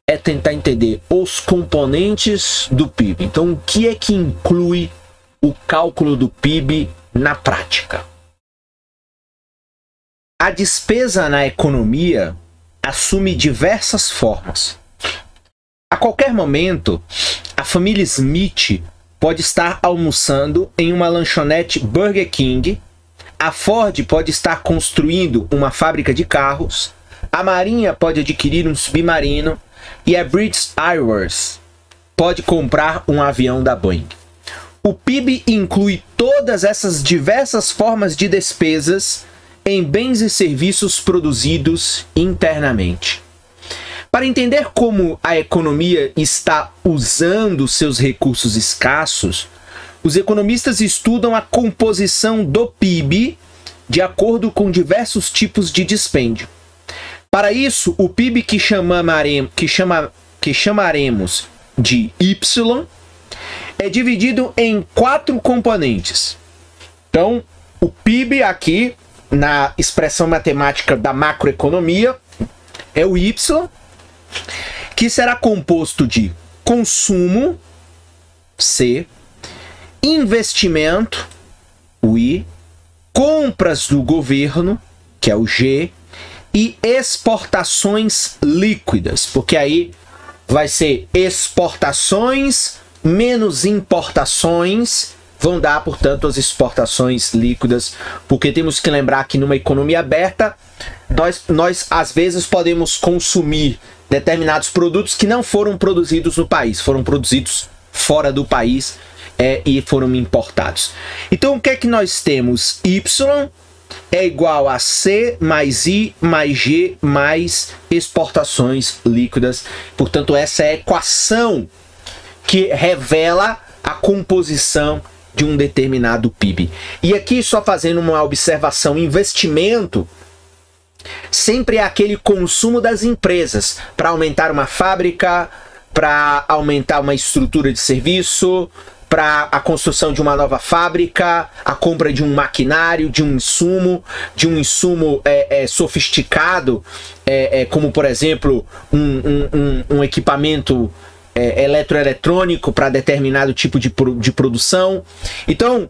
é tentar entender os componentes do PIB. Então, o que é que inclui o cálculo do PIB na prática? A despesa na economia assume diversas formas. A qualquer momento, a família Smith pode estar almoçando em uma lanchonete Burger King, a Ford pode estar construindo uma fábrica de carros, a Marinha pode adquirir um submarino e a British Airways pode comprar um avião da Boeing. O PIB inclui todas essas diversas formas de despesas em bens e serviços produzidos internamente. Para entender como a economia está usando seus recursos escassos, os economistas estudam a composição do PIB de acordo com diversos tipos de dispêndio. Para isso, o PIB que chamaremos de Y é dividido em 4 componentes. Então, o PIB aqui, na expressão matemática da macroeconomia, é o Y, que será composto de consumo, C, investimento, o I, compras do governo, que é o G, e exportações líquidas, porque aí vai ser exportações menos importações, vão dar, portanto, as exportações líquidas, porque temos que lembrar que numa economia aberta, nós às vezes podemos consumir determinados produtos que não foram produzidos no país, foram produzidos fora do país e foram importados. Então, o que é que nós temos? Y é igual a C mais I mais G mais exportações líquidas. Portanto, essa é a equação que revela a composição de um determinado PIB. E aqui, só fazendo uma observação, investimento sempre é aquele consumo das empresas para aumentar uma fábrica, para aumentar uma estrutura de serviço, para a construção de uma nova fábrica, a compra de um maquinário, de um insumo sofisticado, como por exemplo um equipamento eletroeletrônico para determinado tipo de produção. Então,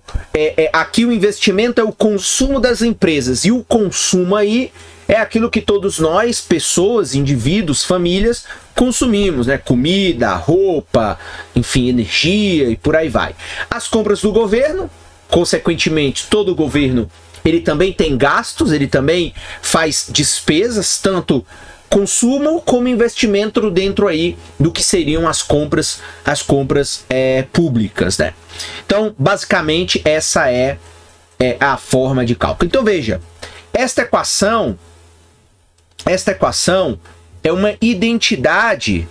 aqui o investimento é o consumo das empresas, e o consumo aí é aquilo que todos nós, pessoas, indivíduos, famílias, consumimos, né? Comida, roupa, enfim, energia e por aí vai. As compras do governo, consequentemente, todo governo, ele também tem gastos, ele também faz despesas, tanto consumo como investimento dentro aí do que seriam as compras públicas, né? Então, basicamente, essa é a forma de cálculo. Então, veja, esta equação é uma identidade.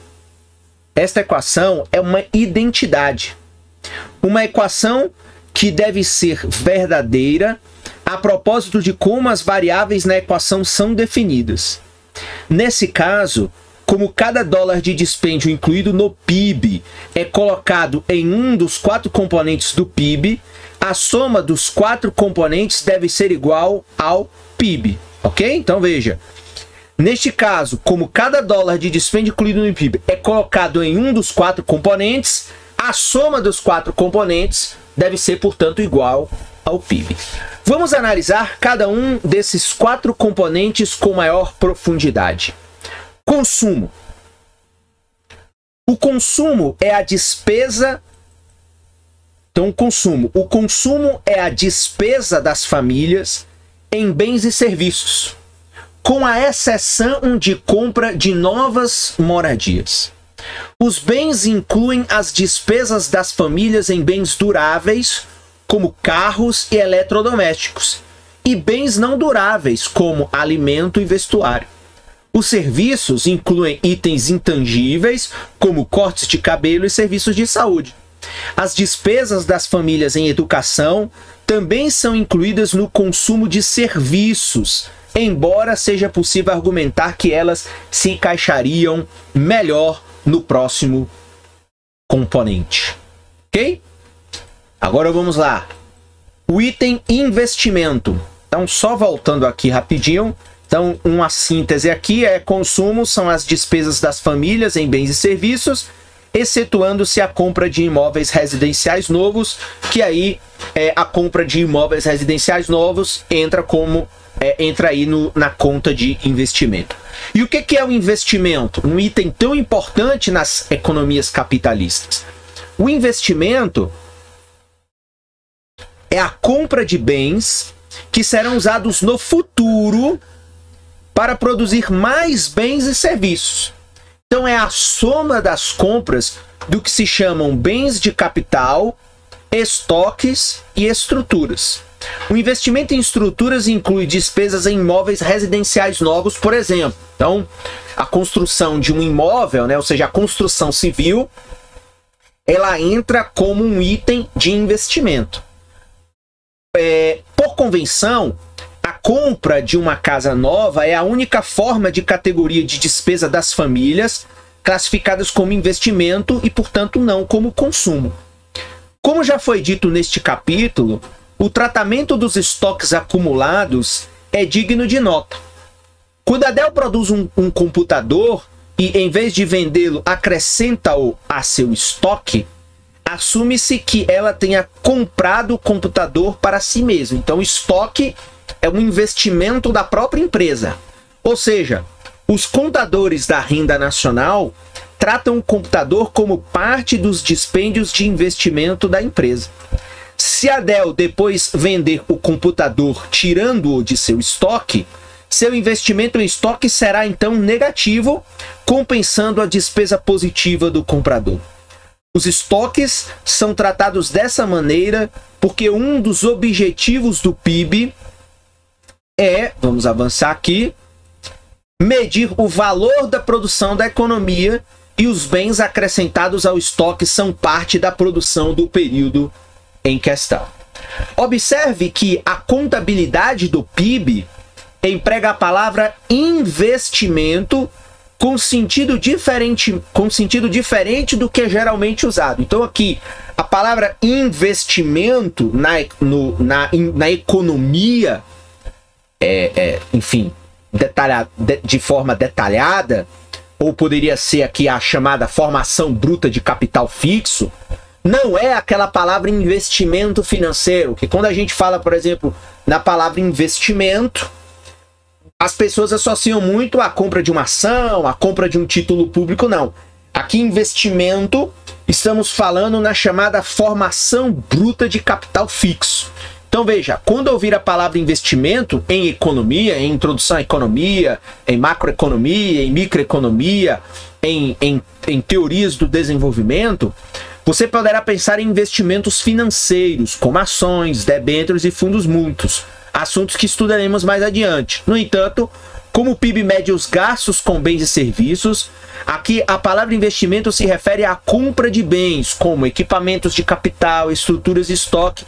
Esta equação é uma identidade. Uma equação que deve ser verdadeira a propósito de como as variáveis na equação são definidas. Nesse caso, como cada dólar de dispêndio incluído no PIB é colocado em um dos 4 componentes do PIB, a soma dos 4 componentes deve ser igual ao PIB, ok? Então veja, neste caso, como cada dólar de dispêndio incluído no PIB é colocado em um dos 4 componentes, a soma dos 4 componentes deve ser, portanto, igual ao PIB. Vamos analisar cada um desses 4 componentes com maior profundidade. Consumo. O consumo é a despesa. Então, o consumo é a despesa das famílias em bens e serviços, com a exceção de compra de novas moradias. Os bens incluem as despesas das famílias em bens duráveis, como carros e eletrodomésticos, e bens não duráveis, como alimento e vestuário. Os serviços incluem itens intangíveis, como cortes de cabelo e serviços de saúde. As despesas das famílias em educação também são incluídas no consumo de serviços, embora seja possível argumentar que elas se encaixariam melhor no próximo componente. Ok? Agora vamos lá. O item investimento. Então, só voltando aqui rapidinho, Então, uma síntese aqui é: consumo são as despesas das famílias em bens e serviços, excetuando-se a compra de imóveis residenciais novos, que aí a compra de imóveis residenciais novos entra aí na conta de investimento. E o que é o investimento? Um item tão importante nas economias capitalistas. O investimento é a compra de bens que serão usados no futuro para produzir mais bens e serviços. Então é a soma das compras do que se chamam bens de capital, estoques e estruturas. O investimento em estruturas inclui despesas em imóveis residenciais novos, por exemplo. Então, a construção de um imóvel, né, ou seja, a construção civil, ela entra como um item de investimento. Por convenção, a compra de uma casa nova é a única forma de categoria de despesa das famílias classificadas como investimento e, portanto, não como consumo. Como já foi dito neste capítulo, o tratamento dos estoques acumulados é digno de nota. Quando a Dell produz um computador e, em vez de vendê-lo, acrescenta-o a seu estoque, assume-se que ela tenha comprado o computador para si mesma. Então, o estoque é um investimento da própria empresa. Ou seja, os contadores da renda nacional tratam o computador como parte dos dispêndios de investimento da empresa. Se a Dell depois vender o computador tirando-o de seu estoque, seu investimento em estoque será então negativo, compensando a despesa positiva do comprador. Os estoques são tratados dessa maneira porque um dos objetivos do PIB vamos avançar aqui, medir o valor da produção da economia, e os bens acrescentados ao estoque são parte da produção do período em questão. Observe que a contabilidade do PIB emprega a palavra investimento com sentido diferente do que é geralmente usado. Então aqui, a palavra investimento na economia, enfim, de forma detalhada, ou poderia ser aqui a chamada formação bruta de capital fixo, não é aquela palavra investimento financeiro, que quando a gente fala, por exemplo, na palavra investimento, as pessoas associam muito a compra de uma ação, a compra de um título público. Não. Aqui, investimento, estamos falando na chamada formação bruta de capital fixo. Então veja, quando ouvir a palavra investimento em economia, em introdução à economia, em macroeconomia, em microeconomia, em teorias do desenvolvimento, você poderá pensar em investimentos financeiros, como ações, debêntures e fundos mútuos, assuntos que estudaremos mais adiante. No entanto, como o PIB mede os gastos com bens e serviços, aqui a palavra investimento se refere à compra de bens, como equipamentos de capital, estruturas e estoque,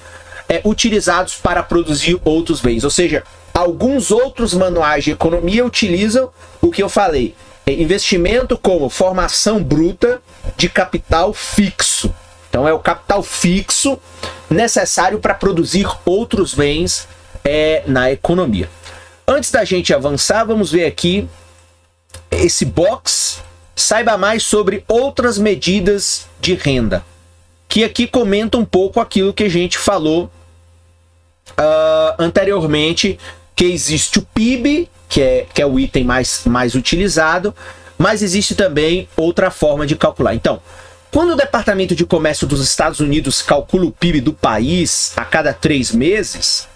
utilizados para produzir outros bens. Ou seja, alguns outros manuais de economia utilizam o que eu falei, investimento como formação bruta de capital fixo. Então é o capital fixo necessário para produzir outros bens na economia. Antes da gente avançar, vamos ver aqui esse box. Saiba mais sobre outras medidas de renda, que aqui comenta um pouco aquilo que a gente falou anteriormente, que existe o PIB, que é o item mais utilizado, mas existe também outra forma de calcular. Então, quando o Departamento de Comércio dos Estados Unidos calcula o PIB do país a cada 3 meses,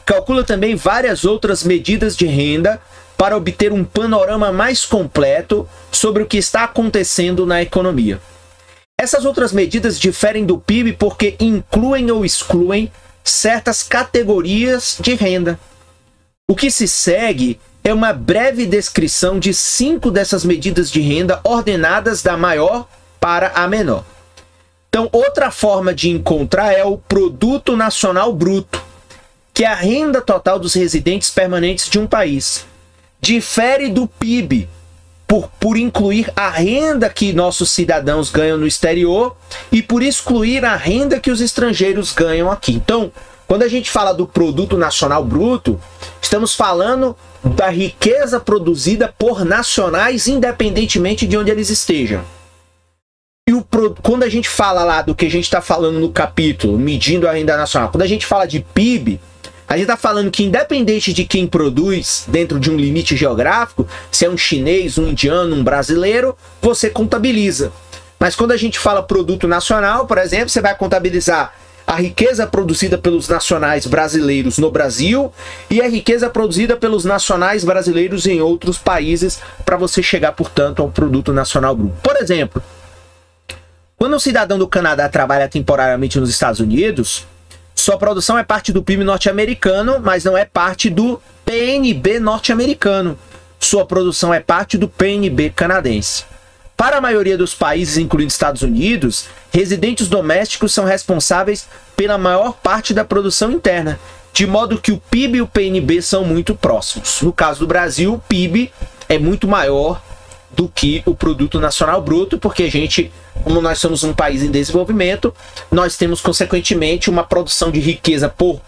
calcula também várias outras medidas de renda para obter um panorama mais completo sobre o que está acontecendo na economia. Essas outras medidas diferem do PIB porque incluem ou excluem certas categorias de renda. O que se segue é uma breve descrição de 5 dessas medidas de renda ordenadas da maior para a menor. Então, outra forma de encontrar é o Produto Nacional Bruto, que é a renda total dos residentes permanentes de um país. Difere do PIB por incluir a renda que nossos cidadãos ganham no exterior e por excluir a renda que os estrangeiros ganham aqui. Então, quando a gente fala do Produto Nacional Bruto, estamos falando da riqueza produzida por nacionais, independentemente de onde eles estejam. E quando a gente fala lá do que a gente está falando no capítulo, medindo a renda nacional, quando a gente fala de PIB, a gente está falando que independente de quem produz dentro de um limite geográfico, se é um chinês, um indiano, um brasileiro, você contabiliza. Mas quando a gente fala produto nacional, por exemplo, você vai contabilizar a riqueza produzida pelos nacionais brasileiros no Brasil e a riqueza produzida pelos nacionais brasileiros em outros países para você chegar, portanto, ao produto nacional bruto. Por exemplo, quando um cidadão do Canadá trabalha temporariamente nos Estados Unidos, sua produção é parte do PIB norte-americano, mas não é parte do PNB norte-americano. Sua produção é parte do PNB canadense. Para a maioria dos países, incluindo Estados Unidos, residentes domésticos são responsáveis pela maior parte da produção interna, de modo que o PIB e o PNB são muito próximos. No caso do Brasil, o PIB é muito maior do que o Produto Nacional Bruto, porque a gente, como nós somos um país em desenvolvimento, nós temos, consequentemente, uma produção de riqueza por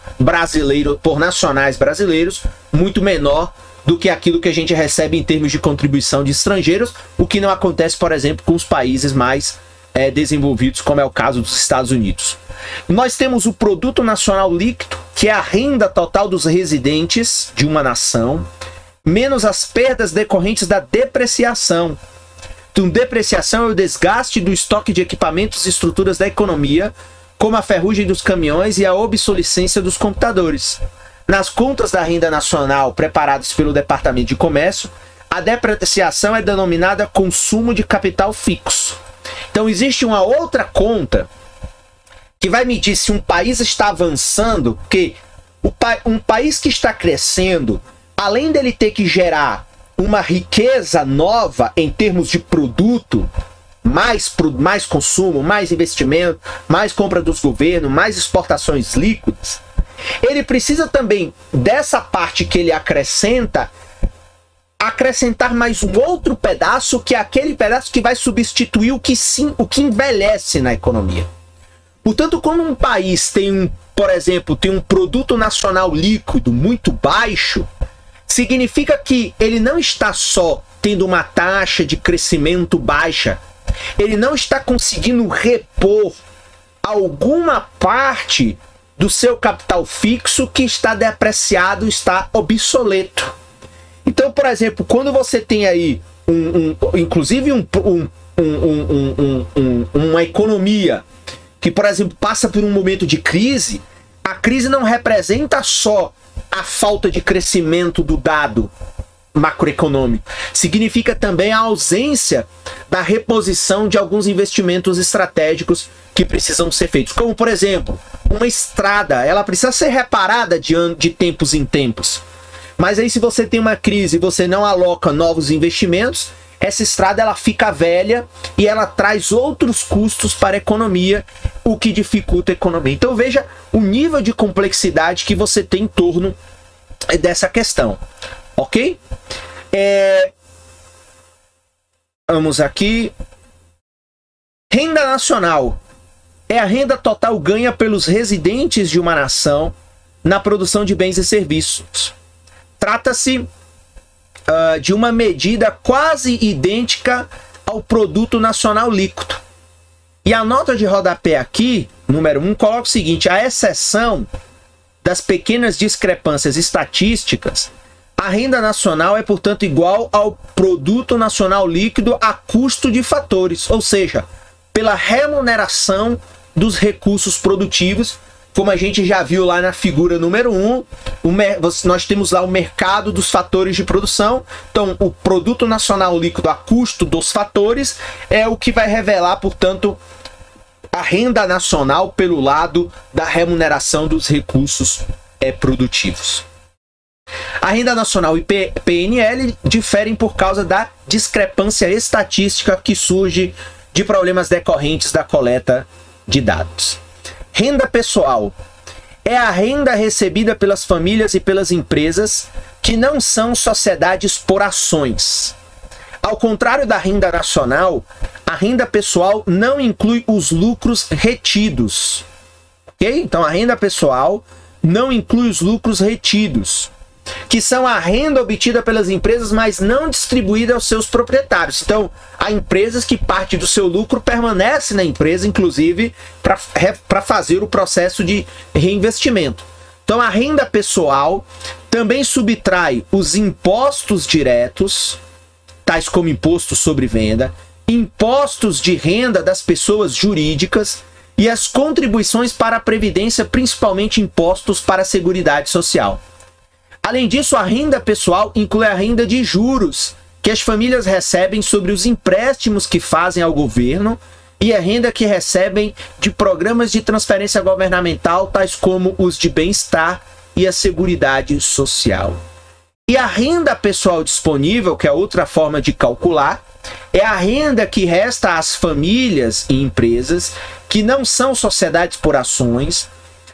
nacionais brasileiros muito menor do que aquilo que a gente recebe em termos de contribuição de estrangeiros, o que não acontece, por exemplo, com os países mais desenvolvidos, como é o caso dos Estados Unidos. Nós temos o Produto Nacional Líquido, que é a renda total dos residentes de uma nação, menos as perdas decorrentes da depreciação. Então, depreciação é o desgaste do estoque de equipamentos e estruturas da economia, como a ferrugem dos caminhões e a obsolescência dos computadores. Nas contas da renda nacional preparadas pelo Departamento de Comércio, a depreciação é denominada consumo de capital fixo. Então existe uma outra conta que vai medir se um país está avançando, porque um país que está crescendo, além dele ter que gerar uma riqueza nova em termos de produto, mais consumo, mais investimento, mais compra dos governos, mais exportações líquidas, ele precisa também, dessa parte que ele acrescentar mais um outro pedaço, que é aquele pedaço que vai substituir o que envelhece na economia. Portanto, quando um país tem por exemplo, tem um produto nacional líquido muito baixo, significa que ele não está só tendo uma taxa de crescimento baixa, ele não está conseguindo repor alguma parte do seu capital fixo que está depreciado, está obsoleto. Então, por exemplo, quando você tem aí inclusive uma economia que, por exemplo, passa por um momento de crise, a crise não representa só a falta de crescimento do dado macroeconômico, significa também a ausência da reposição de alguns investimentos estratégicos que precisam ser feitos, como, por exemplo, uma estrada, ela precisa ser reparada de tempos em tempos. Mas aí, se você tem uma crise e você não aloca novos investimentos, essa estrada ela fica velha e ela traz outros custos para a economia, o que dificulta a economia. Então veja o nível de complexidade que você tem em torno dessa questão, ok? Vamos aqui. Renda nacional é a renda total ganha pelos residentes de uma nação na produção de bens e serviços. Trata-se de uma medida quase idêntica ao produto nacional líquido. E a nota de rodapé aqui, número 1, coloca o seguinte: à exceção das pequenas discrepâncias estatísticas, a renda nacional é, portanto, igual ao produto nacional líquido a custo de fatores, ou seja, pela remuneração dos recursos produtivos. Como a gente já viu lá na figura número 1, nós temos lá o mercado dos fatores de produção. Então, o produto nacional líquido a custo dos fatores é o que vai revelar, portanto, a renda nacional pelo lado da remuneração dos recursos produtivos. A renda nacional e PNL diferem por causa da discrepância estatística que surge de problemas decorrentes da coleta de dados. Renda pessoal é a renda recebida pelas famílias e pelas empresas que não são sociedades por ações. Ao contrário da renda nacional, a renda pessoal não inclui os lucros retidos. Ok? Então, a renda pessoal não inclui os lucros retidos. que são a renda obtida pelas empresas, mas não distribuída aos seus proprietários. Então, há empresas que parte do seu lucro permanece na empresa, inclusive para fazer o processo de reinvestimento. Então, a renda pessoal também subtrai os impostos diretos, tais como imposto sobre venda, impostos de renda das pessoas jurídicas e as contribuições para a Previdência, principalmente impostos para a Seguridade Social. Além disso, a renda pessoal inclui a renda de juros que as famílias recebem sobre os empréstimos que fazem ao governo e a renda que recebem de programas de transferência governamental, tais como os de bem-estar e a Seguridade Social. E a renda pessoal disponível, que é outra forma de calcular, é a renda que resta às famílias e empresas que não são sociedades por ações,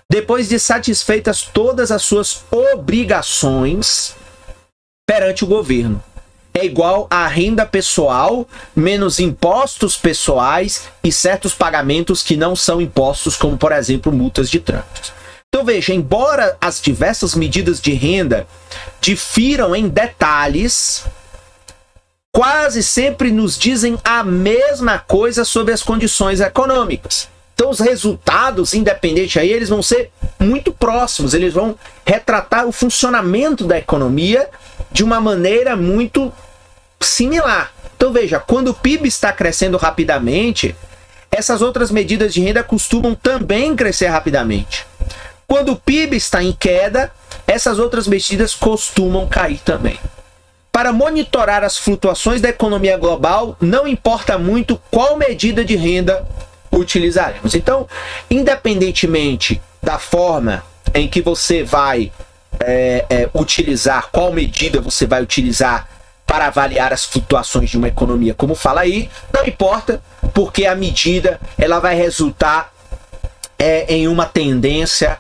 depois de satisfeitas todas as suas obrigações perante o governo. É igual à renda pessoal menos impostos pessoais e certos pagamentos que não são impostos, como, por exemplo, multas de trânsito. Então, veja, embora as diversas medidas de renda difiram em detalhes, quase sempre nos dizem a mesma coisa sobre as condições econômicas. Então, os resultados, independente aí, eles vão ser muito próximos, eles vão retratar o funcionamento da economia de uma maneira muito similar. Então, veja, quando o PIB está crescendo rapidamente, essas outras medidas de renda costumam também crescer rapidamente. Quando o PIB está em queda, essas outras medidas costumam cair também. Para monitorar as flutuações da economia global, não importa muito qual medida de renda utilizaremos. Então, independentemente da forma em que você vai utilizar, qual medida você vai utilizar para avaliar as flutuações de uma economia, como fala aí, não importa, porque a medida ela vai resultar em uma tendência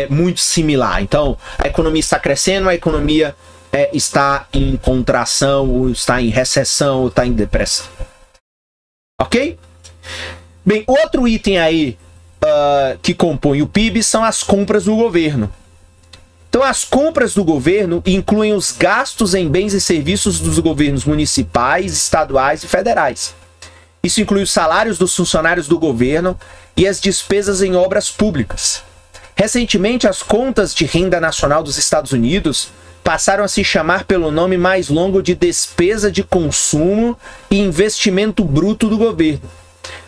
muito similar. Então, a economia está crescendo, a economia está em contração, ou está em recessão, ou está em depressão. Ok? Bem, outro item aí que compõe o PIB são as compras do governo. Então, as compras do governo incluem os gastos em bens e serviços dos governos municipais, estaduais e federais. Isso inclui os salários dos funcionários do governo e as despesas em obras públicas. Recentemente, as contas de renda nacional dos Estados Unidos passaram a se chamar pelo nome mais longo de despesa de consumo e investimento bruto do governo.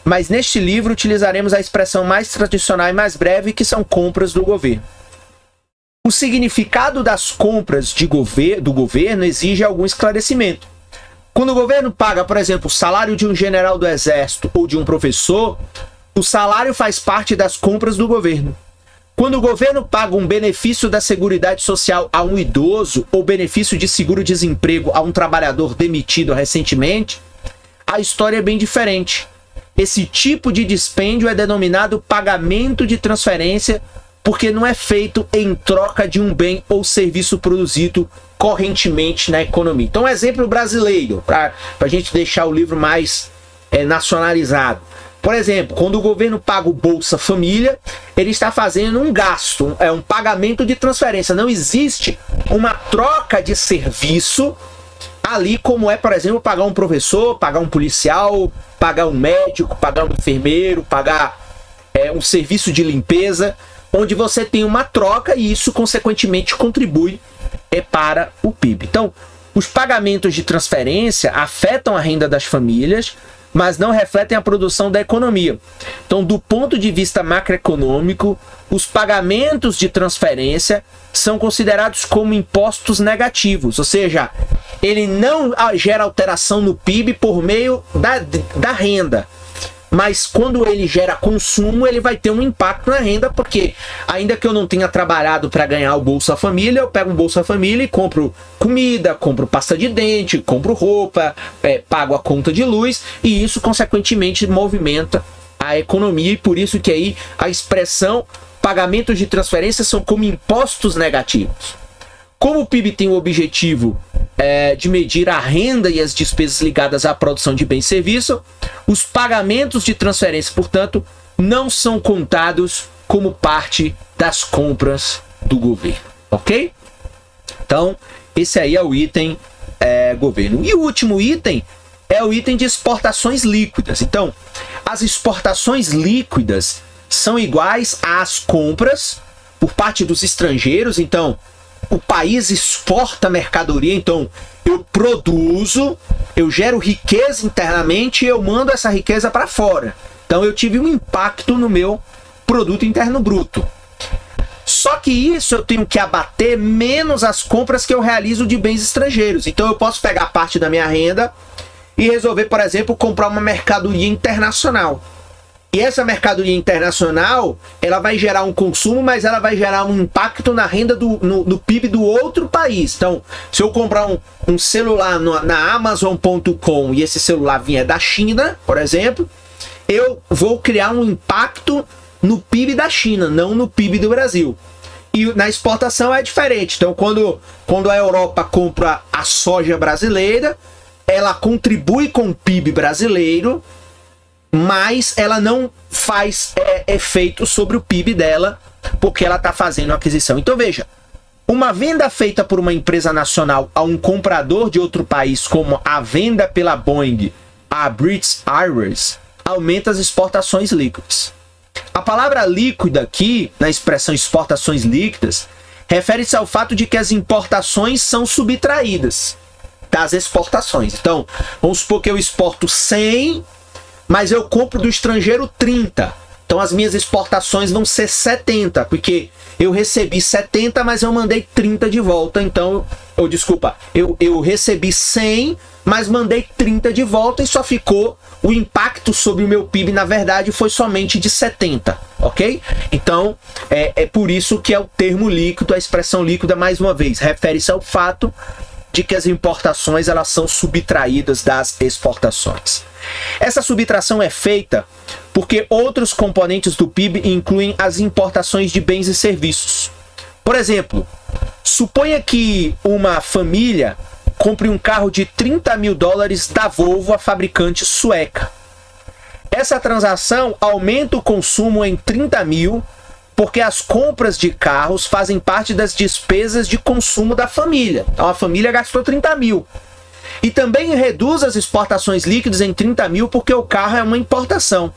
Mas neste livro utilizaremos a expressão mais tradicional e mais breve, que são compras do governo. O significado das compras do governo exige algum esclarecimento. Quando o governo paga, por exemplo, o salário de um general do exército ou de um professor, o salário faz parte das compras do governo. Quando o governo paga um benefício da Seguridade Social a um idoso ou benefício de seguro-desemprego a um trabalhador demitido recentemente, a história é bem diferente. Esse tipo de dispêndio é denominado pagamento de transferência porque não é feito em troca de um bem ou serviço produzido correntemente na economia. Então, um exemplo brasileiro, para a gente deixar o livro mais nacionalizado. Por exemplo, quando o governo paga o Bolsa Família, ele está fazendo um gasto, um pagamento de transferência. Não existe uma troca de serviço ali, como é, por exemplo, pagar um professor, pagar um policial, pagar um médico, pagar um enfermeiro, pagar um serviço de limpeza, onde você tem uma troca e isso, consequentemente, contribui para o PIB. Então, os pagamentos de transferência afetam a renda das famílias, mas não refletem a produção da economia. Então, do ponto de vista macroeconômico, os pagamentos de transferência são considerados como impostos negativos, ou seja, ele não gera alteração no PIB por meio da renda, mas quando ele gera consumo, ele vai ter um impacto na renda, porque ainda que eu não tenha trabalhado para ganhar o Bolsa Família, eu pego um Bolsa Família e compro comida, compro pasta de dente, compro roupa, pago a conta de luz, e isso consequentemente movimenta a economia, e por isso que aí a expressão pagamentos de transferência são como impostos negativos. Como o PIB tem o objetivo de medir a renda e as despesas ligadas à produção de bens e serviços, os pagamentos de transferência, portanto, não são contados como parte das compras do governo, ok? Então, esse aí é o item governo. E o último item é o item de exportações líquidas. Então, as exportações líquidas são iguais às compras por parte dos estrangeiros. Então, o país exporta mercadoria, então eu produzo, eu gero riqueza internamente e eu mando essa riqueza para fora. Então eu tive um impacto no meu produto interno bruto. Só que isso eu tenho que abater menos as compras que eu realizo de bens estrangeiros. Então eu posso pegar parte da minha renda e resolver, por exemplo, comprar uma mercadoria internacional. E essa mercadoria internacional, ela vai gerar um consumo, mas ela vai gerar um impacto na renda no PIB do outro país. Então, se eu comprar um celular na Amazon.com e esse celular vier da China, por exemplo, eu vou criar um impacto no PIB da China, não no PIB do Brasil. E na exportação é diferente. Então, quando a Europa compra a soja brasileira, ela contribui com o PIB brasileiro, mas ela não faz efeito sobre o PIB dela, porque ela está fazendo a aquisição. Então veja, uma venda feita por uma empresa nacional a um comprador de outro país, como a venda pela Boeing a British Airways, aumenta as exportações líquidas. A palavra líquida aqui, na expressão exportações líquidas, refere-se ao fato de que as importações são subtraídas das exportações. Então, vamos supor que eu exporto 100, mas eu compro do estrangeiro 30. Então as minhas exportações vão ser 70, porque eu recebi 70, mas eu mandei 30 de volta. Então, eu recebi 100, mas mandei 30 de volta e só ficou o impacto sobre o meu PIB, na verdade, foi somente de 70, ok? Então, é por isso que é o termo líquido, a expressão líquida, mais uma vez, refere-se ao fato de que as importações elas são subtraídas das exportações. Essa subtração é feita porque outros componentes do PIB incluem as importações de bens e serviços. Por exemplo, suponha que uma família compre um carro de 30 mil dólares da Volvo, a fabricante sueca. Essa transação aumenta o consumo em 30 mil, porque as compras de carros fazem parte das despesas de consumo da família. Então a família gastou 30 mil. E também reduz as exportações líquidas em 30 mil, porque o carro é uma importação.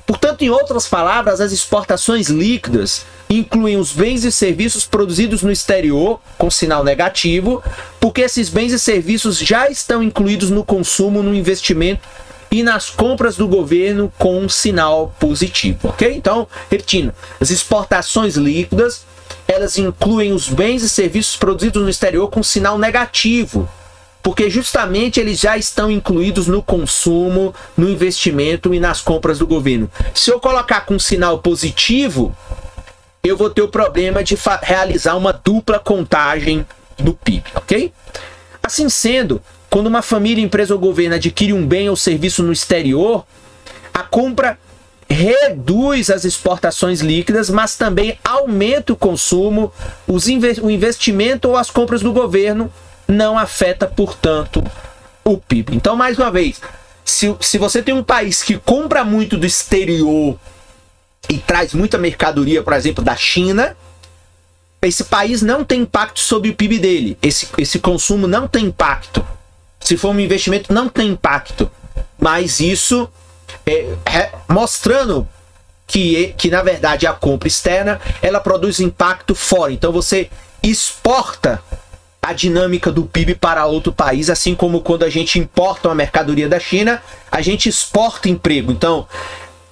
Portanto, em outras palavras, as exportações líquidas incluem os bens e serviços produzidos no exterior, com sinal negativo, porque esses bens e serviços já estão incluídos no consumo, no investimento e nas compras do governo com um sinal positivo, ok? Então, repetindo, as exportações líquidas, elas incluem os bens e serviços produzidos no exterior com sinal negativo, porque justamente eles já estão incluídos no consumo, no investimento e nas compras do governo. Se eu colocar com sinal positivo, eu vou ter o problema de realizar uma dupla contagem do PIB, ok? Assim sendo, quando uma família, empresa ou governo adquire um bem ou serviço no exterior, a compra reduz as exportações líquidas, mas também aumenta o consumo, o investimento ou as compras do governo não afeta, portanto, o PIB. Então, mais uma vez, se você tem um país que compra muito do exterior e traz muita mercadoria, por exemplo, da China, esse país não tem impacto sobre o PIB dele. Esse consumo não tem impacto. Se for um investimento, não tem impacto. Mas isso mostrando que, na verdade, a compra externa, ela produz impacto fora. Então, você exporta a dinâmica do PIB para outro país, assim como quando a gente importa uma mercadoria da China, a gente exporta emprego. Então,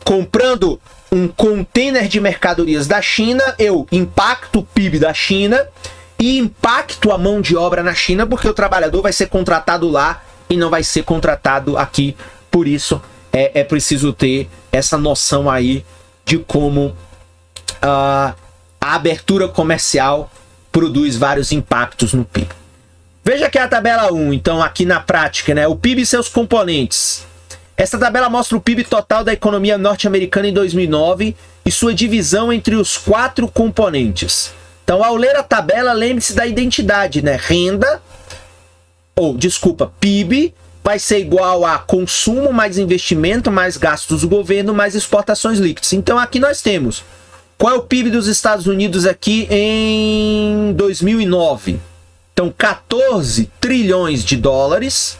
comprando um container de mercadorias da China, eu impacto o PIB da China e impacto a mão de obra na China, porque o trabalhador vai ser contratado lá e não vai ser contratado aqui. Por isso, é preciso ter essa noção aí de como a abertura comercial produz vários impactos no PIB. Veja aqui a tabela 1, então aqui na prática, né? O PIB e seus componentes. Esta tabela mostra o PIB total da economia norte-americana em 2009 e sua divisão entre os 4 componentes. Então, ao ler a tabela, lembre-se da identidade, né? PIB vai ser igual a consumo mais investimento, mais gastos do governo, mais exportações líquidas. Então, aqui nós temos qual é o PIB dos Estados Unidos aqui em 2009? Então, 14 trilhões de dólares,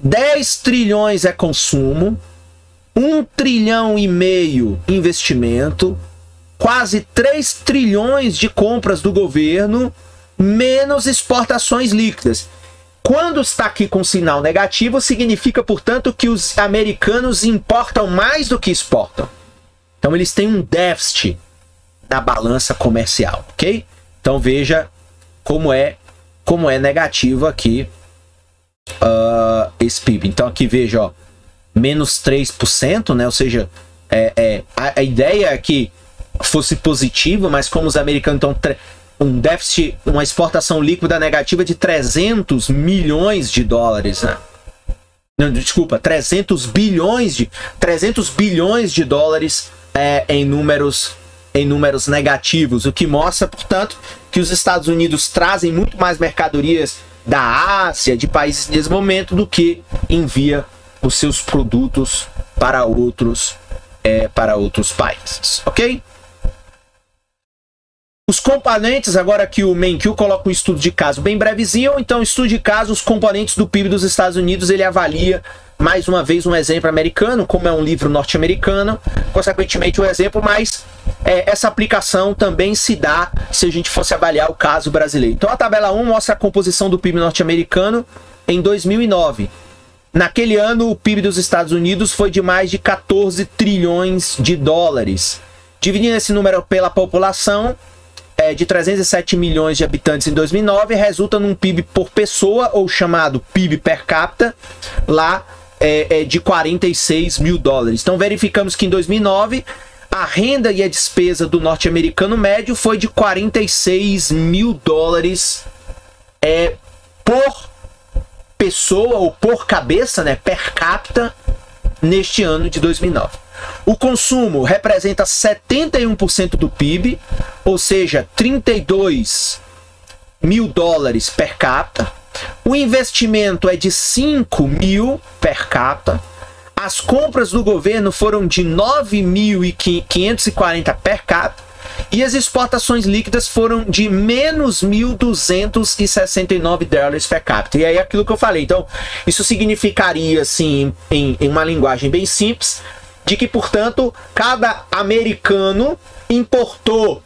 10 trilhões é consumo, 1,5 trilhão investimento, quase 3 trilhões de compras do governo, menos exportações líquidas. Quando está aqui com sinal negativo, significa, portanto, que os americanos importam mais do que exportam. Então, eles têm um déficit na balança comercial, ok? Então, veja como é negativo aqui esse PIB. Então, aqui veja, ó, menos 3%, né? Ou seja, a ideia é que fosse positivo, mas como os americanos estão um déficit, uma exportação líquida negativa de 300 milhões de dólares, né? Não, desculpa, 300 bilhões de dólares em números negativos, o que mostra, portanto, que os Estados Unidos trazem muito mais mercadorias da Ásia, de países nesse momento, do que envia os seus produtos para outros países, ok? Os componentes, agora que o Menkyu coloca um estudo de caso bem brevezinho, então estudo de caso, os componentes do PIB dos Estados Unidos, ele avalia, mais uma vez, um exemplo americano, como é um livro norte-americano, consequentemente um exemplo, mas essa aplicação também se dá se a gente fosse avaliar o caso brasileiro. Então a tabela 1 mostra a composição do PIB norte-americano em 2009. Naquele ano, o PIB dos Estados Unidos foi de mais de 14 trilhões de dólares. Dividindo esse número pela população, de 307 milhões de habitantes em 2009, resulta num PIB por pessoa, ou chamado PIB per capita, lá de 46 mil dólares. Então verificamos que em 2009, a renda e a despesa do norte-americano médio foi de 46 mil dólares por pessoa, ou por cabeça, né, per capita, neste ano de 2009. O consumo representa 71% do PIB, ou seja, 32 mil dólares per capita. O investimento é de 5 mil per capita. As compras do governo foram de 9.540 per capita. E as exportações líquidas foram de menos 1.269 dólares per capita. E aí aquilo que eu falei. Então, isso significaria, assim, em uma linguagem bem simples, de que, portanto, cada americano importou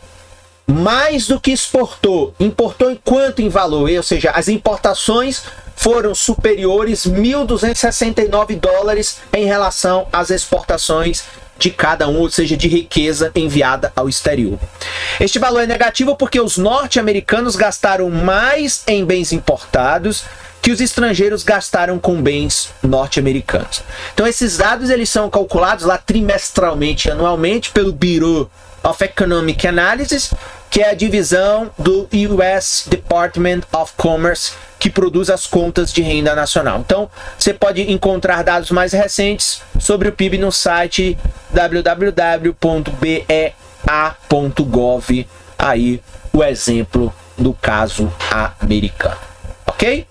mais do que exportou. Importou enquanto em valor, ou seja, as importações foram superiores 1.269 dólares em relação às exportações de cada um, ou seja, de riqueza enviada ao exterior. Este valor é negativo porque os norte-americanos gastaram mais em bens importados que os estrangeiros gastaram com bens norte-americanos. Então esses dados eles são calculados lá trimestralmente e anualmente pelo Bureau of Economic Analysis, que é a divisão do US Department of Commerce, que produz as contas de renda nacional. Então você pode encontrar dados mais recentes sobre o PIB no site www.bea.gov, aí o exemplo do caso americano, ok?